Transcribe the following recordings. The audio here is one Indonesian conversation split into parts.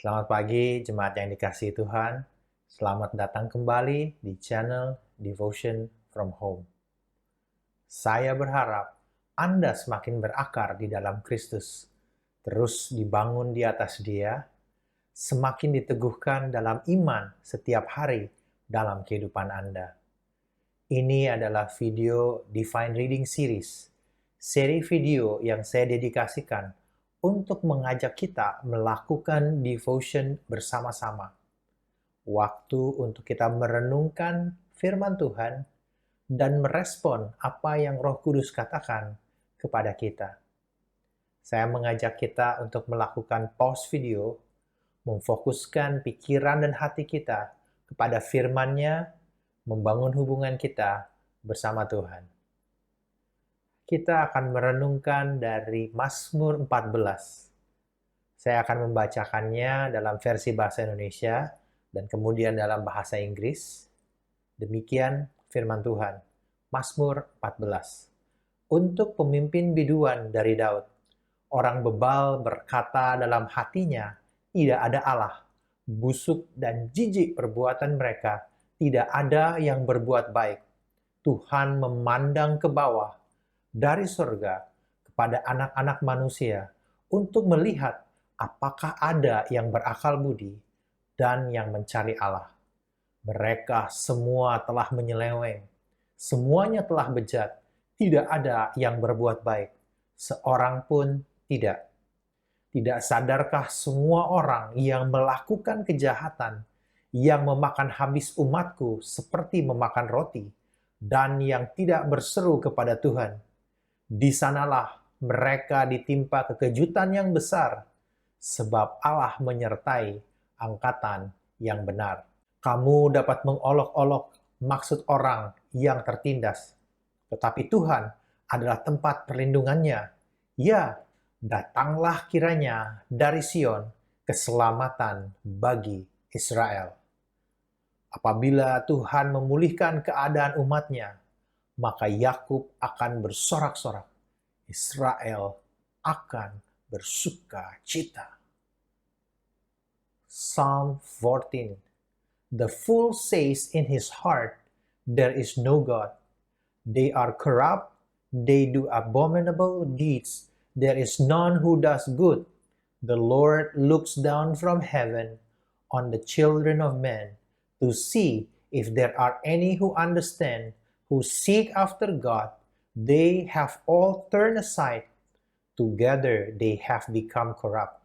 Selamat pagi, jemaat yang dikasihi Tuhan. Selamat datang kembali di channel Devotion from Home. Saya berharap Anda semakin berakar di dalam Kristus, terus dibangun di atas Dia, semakin diteguhkan dalam iman setiap hari dalam kehidupan Anda. Ini adalah video Divine Reading Series, seri video yang saya dedikasikan untuk mengajak kita melakukan devotion bersama-sama. Waktu untuk kita merenungkan firman Tuhan dan merespon apa yang Roh Kudus katakan kepada kita. Saya mengajak kita untuk melakukan pause video, memfokuskan pikiran dan hati kita kepada firman-Nya, membangun hubungan kita bersama Tuhan. Kita akan merenungkan dari Mazmur 14. Saya akan membacakannya dalam versi bahasa Indonesia dan kemudian dalam bahasa Inggris. Demikian firman Tuhan. Mazmur 14. Untuk pemimpin biduan dari Daud. Orang bebal berkata dalam hatinya, tidak ada Allah. Busuk dan jijik perbuatan mereka, tidak ada yang berbuat baik. Tuhan memandang ke bawah dari surga kepada anak-anak manusia untuk melihat apakah ada yang berakal budi dan yang mencari Allah. Mereka semua telah menyeleweng, semuanya telah bejat, tidak ada yang berbuat baik, seorang pun tidak. Tidak sadarkah semua orang yang melakukan kejahatan, yang memakan habis umatku seperti memakan roti, dan yang tidak berseru kepada Tuhan? Di sanalah mereka ditimpa kekejutan yang besar, sebab Allah menyertai angkatan yang benar. Kamu dapat mengolok-olok maksud orang yang tertindas, tetapi Tuhan adalah tempat perlindungannya. Ya, datanglah kiranya dari Sion keselamatan bagi Israel. Apabila Tuhan memulihkan keadaan umatnya, maka Yakub akan bersorak-sorak, Israel akan bersuka cita. Psalm 14. The fool says in his heart, there is no God. They are corrupt, they do abominable deeds. There is none who does good. The Lord looks down from heaven on the children of men to see if there are any who understand, who seek after God. They have all turned aside. Together they have become corrupt.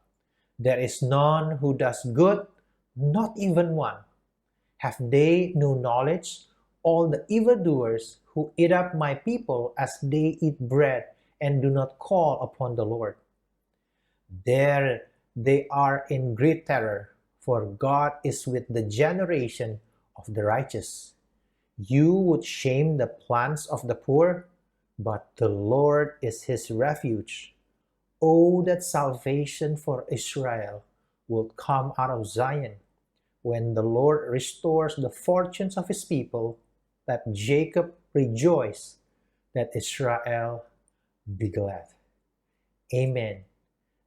There is none who does good, not even one. Have they no knowledge? All the evildoers who eat up my people as they eat bread and do not call upon the Lord. There they are in great terror, for God is with the generation of the righteous. You would shame the plans of the poor, but the Lord is his refuge. Oh, that salvation for Israel would come out of Zion. When the Lord restores the fortunes of his people, let Jacob rejoice, let Israel be glad. Amen.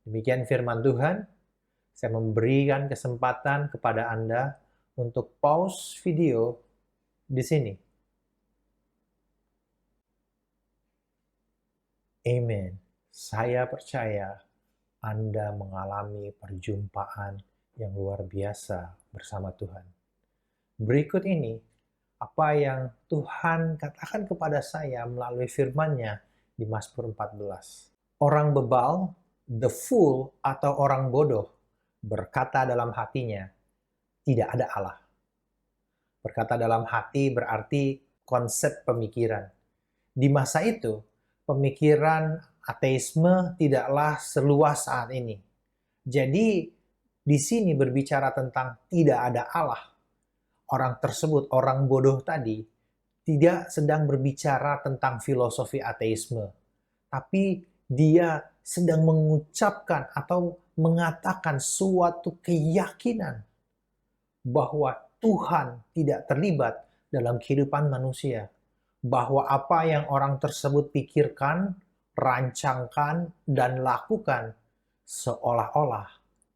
Demikian firman Tuhan. Saya memberikan kesempatan kepada Anda untuk pause video di sini. Amen. Saya percaya Anda mengalami perjumpaan yang luar biasa bersama Tuhan. Berikut ini apa yang Tuhan katakan kepada saya melalui firman-Nya di Mazmur 14. Orang bebal, the fool atau orang bodoh, berkata dalam hatinya, tidak ada Allah. Berkata dalam hati berarti konsep pemikiran. Di masa itu, pemikiran ateisme tidaklah seluas saat ini. Jadi, di sini berbicara tentang tidak ada Allah. Orang tersebut, orang bodoh tadi, tidak sedang berbicara tentang filosofi ateisme. Tapi dia sedang mengucapkan atau mengatakan suatu keyakinan bahwa Tuhan tidak terlibat dalam kehidupan manusia. Bahwa apa yang orang tersebut pikirkan, rancangkan, dan lakukan seolah-olah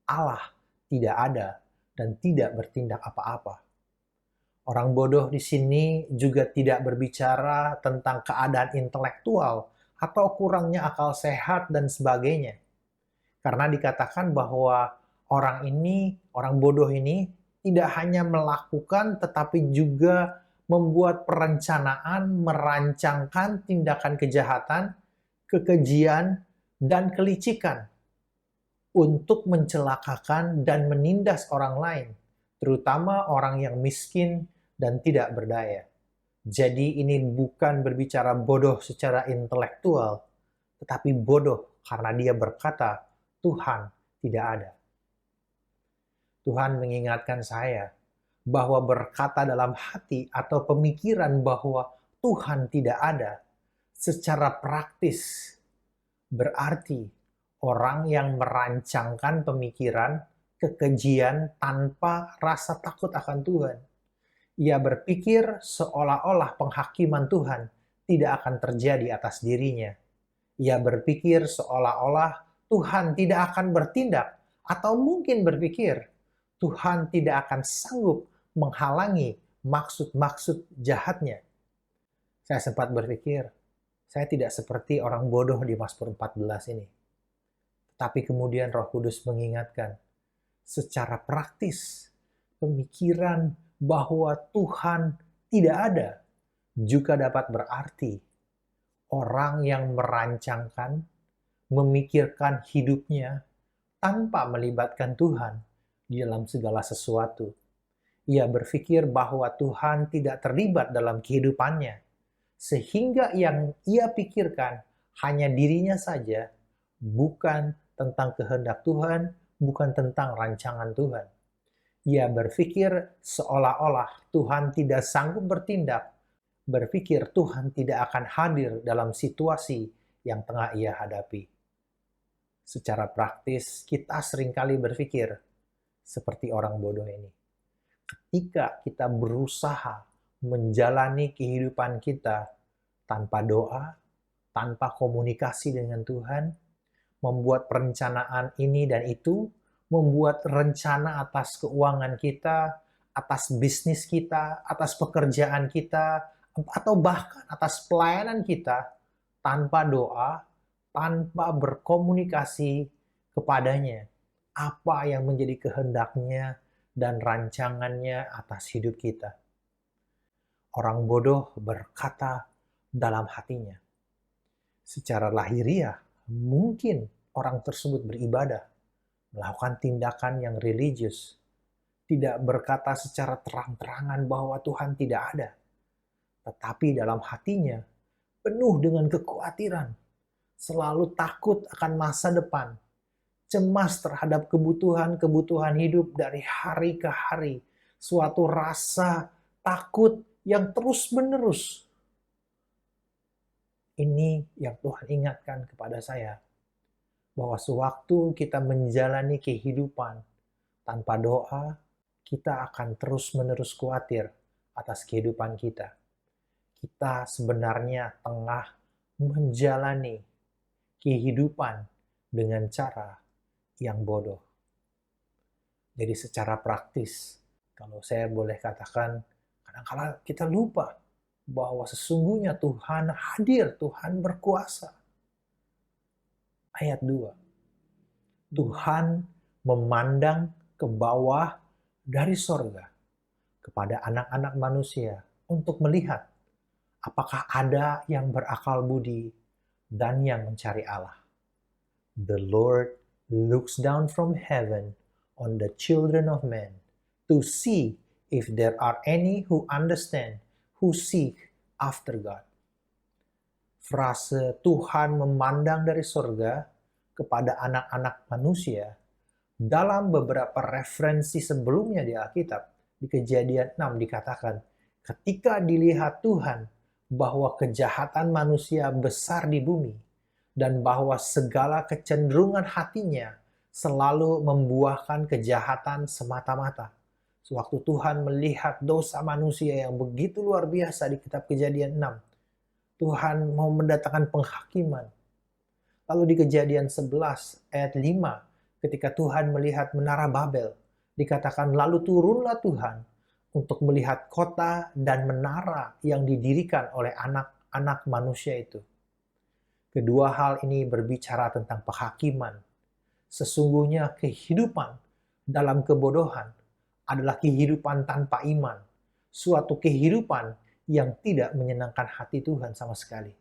Allah tidak ada, dan tidak bertindak apa-apa. Orang bodoh di sini juga tidak berbicara tentang keadaan intelektual atau kurangnya akal sehat dan sebagainya. Karena dikatakan bahwa orang bodoh ini tidak hanya melakukan tetapi juga membuat perencanaan, merancangkan tindakan kejahatan, kekejian, dan kelicikan untuk mencelakakan dan menindas orang lain, terutama orang yang miskin dan tidak berdaya. Jadi ini bukan berbicara bodoh secara intelektual, tetapi bodoh karena dia berkata, Tuhan tidak ada. Tuhan mengingatkan saya bahwa berkata dalam hati atau pemikiran bahwa Tuhan tidak ada secara praktis berarti orang yang merancangkan pemikiran kekejian tanpa rasa takut akan Tuhan. Ia berpikir seolah-olah penghakiman Tuhan tidak akan terjadi atas dirinya. Ia berpikir seolah-olah Tuhan tidak akan bertindak, atau mungkin berpikir Tuhan tidak akan sanggup menghalangi maksud-maksud jahatnya. Saya sempat berpikir, saya tidak seperti orang bodoh di Mazmur 14 ini. Tapi kemudian Roh Kudus mengingatkan, secara praktis, pemikiran bahwa Tuhan tidak ada juga dapat berarti orang yang merancangkan, memikirkan hidupnya tanpa melibatkan Tuhan di dalam segala sesuatu. Ia berpikir bahwa Tuhan tidak terlibat dalam kehidupannya, sehingga yang ia pikirkan hanya dirinya saja, bukan tentang kehendak Tuhan, bukan tentang rancangan Tuhan. Ia berpikir seolah-olah Tuhan tidak sanggup bertindak, berpikir Tuhan tidak akan hadir dalam situasi yang tengah ia hadapi. Secara praktis, kita seringkali berpikir seperti orang bodoh ini. Ketika kita berusaha menjalani kehidupan kita tanpa doa, tanpa komunikasi dengan Tuhan, membuat perencanaan ini dan itu, membuat rencana atas keuangan kita, atas bisnis kita, atas pekerjaan kita, atau bahkan atas pelayanan kita, tanpa doa, tanpa berkomunikasi kepadanya, apa yang menjadi kehendaknya dan rancangannya atas hidup kita. Orang bodoh berkata dalam hatinya. Secara lahiriah, mungkin orang tersebut beribadah, melakukan tindakan yang religius, tidak berkata secara terang-terangan bahwa Tuhan tidak ada. Tetapi dalam hatinya, penuh dengan kekhawatiran, selalu takut akan masa depan, cemas terhadap kebutuhan-kebutuhan hidup dari hari ke hari, suatu rasa takut yang terus-menerus. Ini yang Tuhan ingatkan kepada saya, bahwa sewaktu kita menjalani kehidupan tanpa doa, kita akan terus-menerus khawatir atas kehidupan kita. Kita sebenarnya tengah menjalani kehidupan dengan cara yang bodoh. Jadi secara praktis, kalau saya boleh katakan, kadang-kadang kita lupa bahwa sesungguhnya Tuhan hadir, Tuhan berkuasa. Ayat 2. Tuhan memandang ke bawah dari sorga kepada anak-anak manusia untuk melihat apakah ada yang berakal budi dan yang mencari Allah. The Lord looks down from heaven on the children of men to see if there are any who understand, who seek after God. Frase Tuhan memandang dari sorga kepada anak-anak manusia dalam beberapa referensi sebelumnya di Alkitab, di Kejadian 6 dikatakan, ketika dilihat Tuhan bahwa kejahatan manusia besar di bumi dan bahwa segala kecenderungan hatinya selalu membuahkan kejahatan semata-mata. Sewaktu Tuhan melihat dosa manusia yang begitu luar biasa di kitab Kejadian 6, Tuhan mau mendatangkan penghakiman. Lalu di Kejadian 11 ayat 5, ketika Tuhan melihat menara Babel, dikatakan lalu turunlah Tuhan untuk melihat kota dan menara yang didirikan oleh anak-anak manusia itu. Kedua hal ini berbicara tentang penghakiman. Sesungguhnya kehidupan dalam kebodohan adalah kehidupan tanpa iman, suatu kehidupan yang tidak menyenangkan hati Tuhan sama sekali.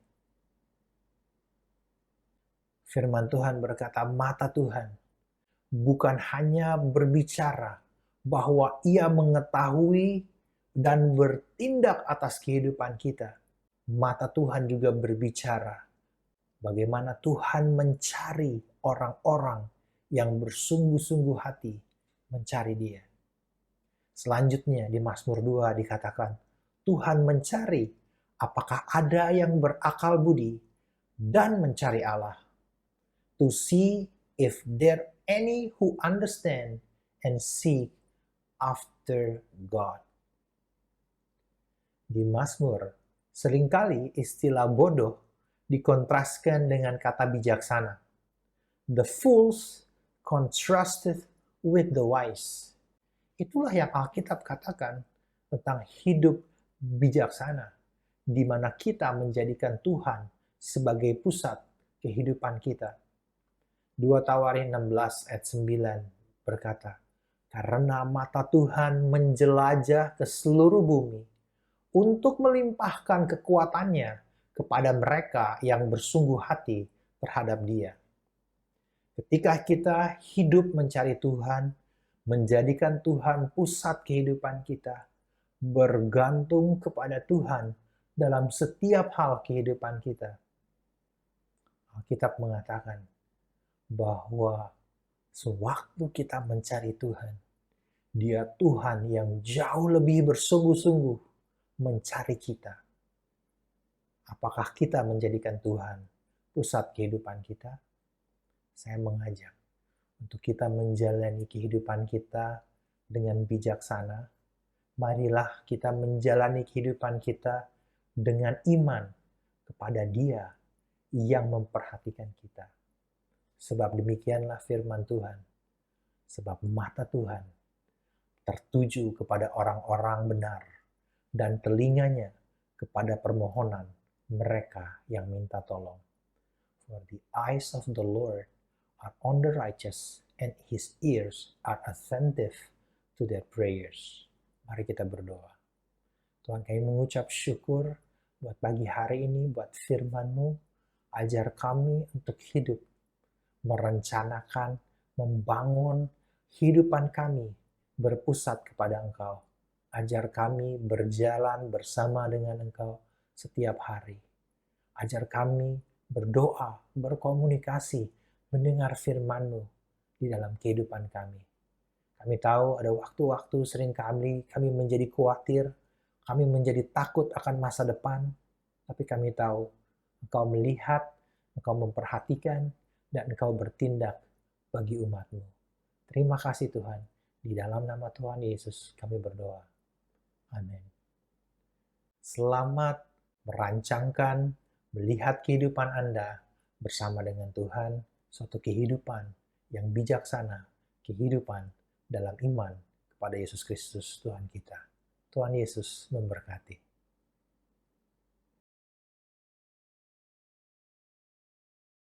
Firman Tuhan berkata, mata Tuhan bukan hanya berbicara bahwa Ia mengetahui dan bertindak atas kehidupan kita. Mata Tuhan juga berbicara bagaimana Tuhan mencari orang-orang yang bersungguh-sungguh hati mencari Dia. Selanjutnya di Mazmur 2 dikatakan, Tuhan mencari apakah ada yang berakal budi dan mencari Allah. To see if there any who understand and seek after God. Di Mazmur, seringkali istilah bodoh dikontraskan dengan kata bijaksana. The fools contrasted with the wise. Itulah yang Alkitab katakan tentang hidup bijaksana, di mana kita menjadikan Tuhan sebagai pusat kehidupan kita. 2 Tawarin 16 ayat 9 berkata, karena mata Tuhan menjelajah ke seluruh bumi untuk melimpahkan kekuatannya kepada mereka yang bersungguh hati terhadap Dia. Ketika kita hidup mencari Tuhan, menjadikan Tuhan pusat kehidupan kita, bergantung kepada Tuhan dalam setiap hal kehidupan kita. Alkitab mengatakan bahwa sewaktu kita mencari Tuhan, Dia Tuhan yang jauh lebih bersungguh-sungguh mencari kita. Apakah kita menjadikan Tuhan pusat kehidupan kita? Saya mengajak untuk kita menjalani kehidupan kita dengan bijaksana. Marilah kita menjalani kehidupan kita dengan iman kepada Dia yang memperhatikan kita. Sebab demikianlah firman Tuhan. Sebab mata Tuhan tertuju kepada orang-orang benar dan telinganya kepada permohonan mereka yang minta tolong. For the eyes of the Lord are on the righteous and His ears are attentive to their prayers. Mari kita berdoa. Tuhan, kami mengucap syukur buat pagi hari ini, buat firman-Mu. Ajar kami untuk hidup merencanakan, membangun kehidupan kami berpusat kepada Engkau. Ajar kami berjalan bersama dengan Engkau setiap hari. Ajar kami berdoa, berkomunikasi, mendengar firman-Mu di dalam kehidupan kami. Kami tahu ada waktu-waktu sering kami menjadi khawatir, kami menjadi takut akan masa depan, tapi kami tahu Engkau melihat, Engkau memperhatikan, dan Engkau bertindak bagi umat-Mu. Terima kasih Tuhan. Di dalam nama Tuhan Yesus kami berdoa. Amin. Selamat merancangkan, melihat kehidupan Anda bersama dengan Tuhan, suatu kehidupan yang bijaksana, kehidupan dalam iman kepada Yesus Kristus Tuhan kita. Tuhan Yesus memberkati.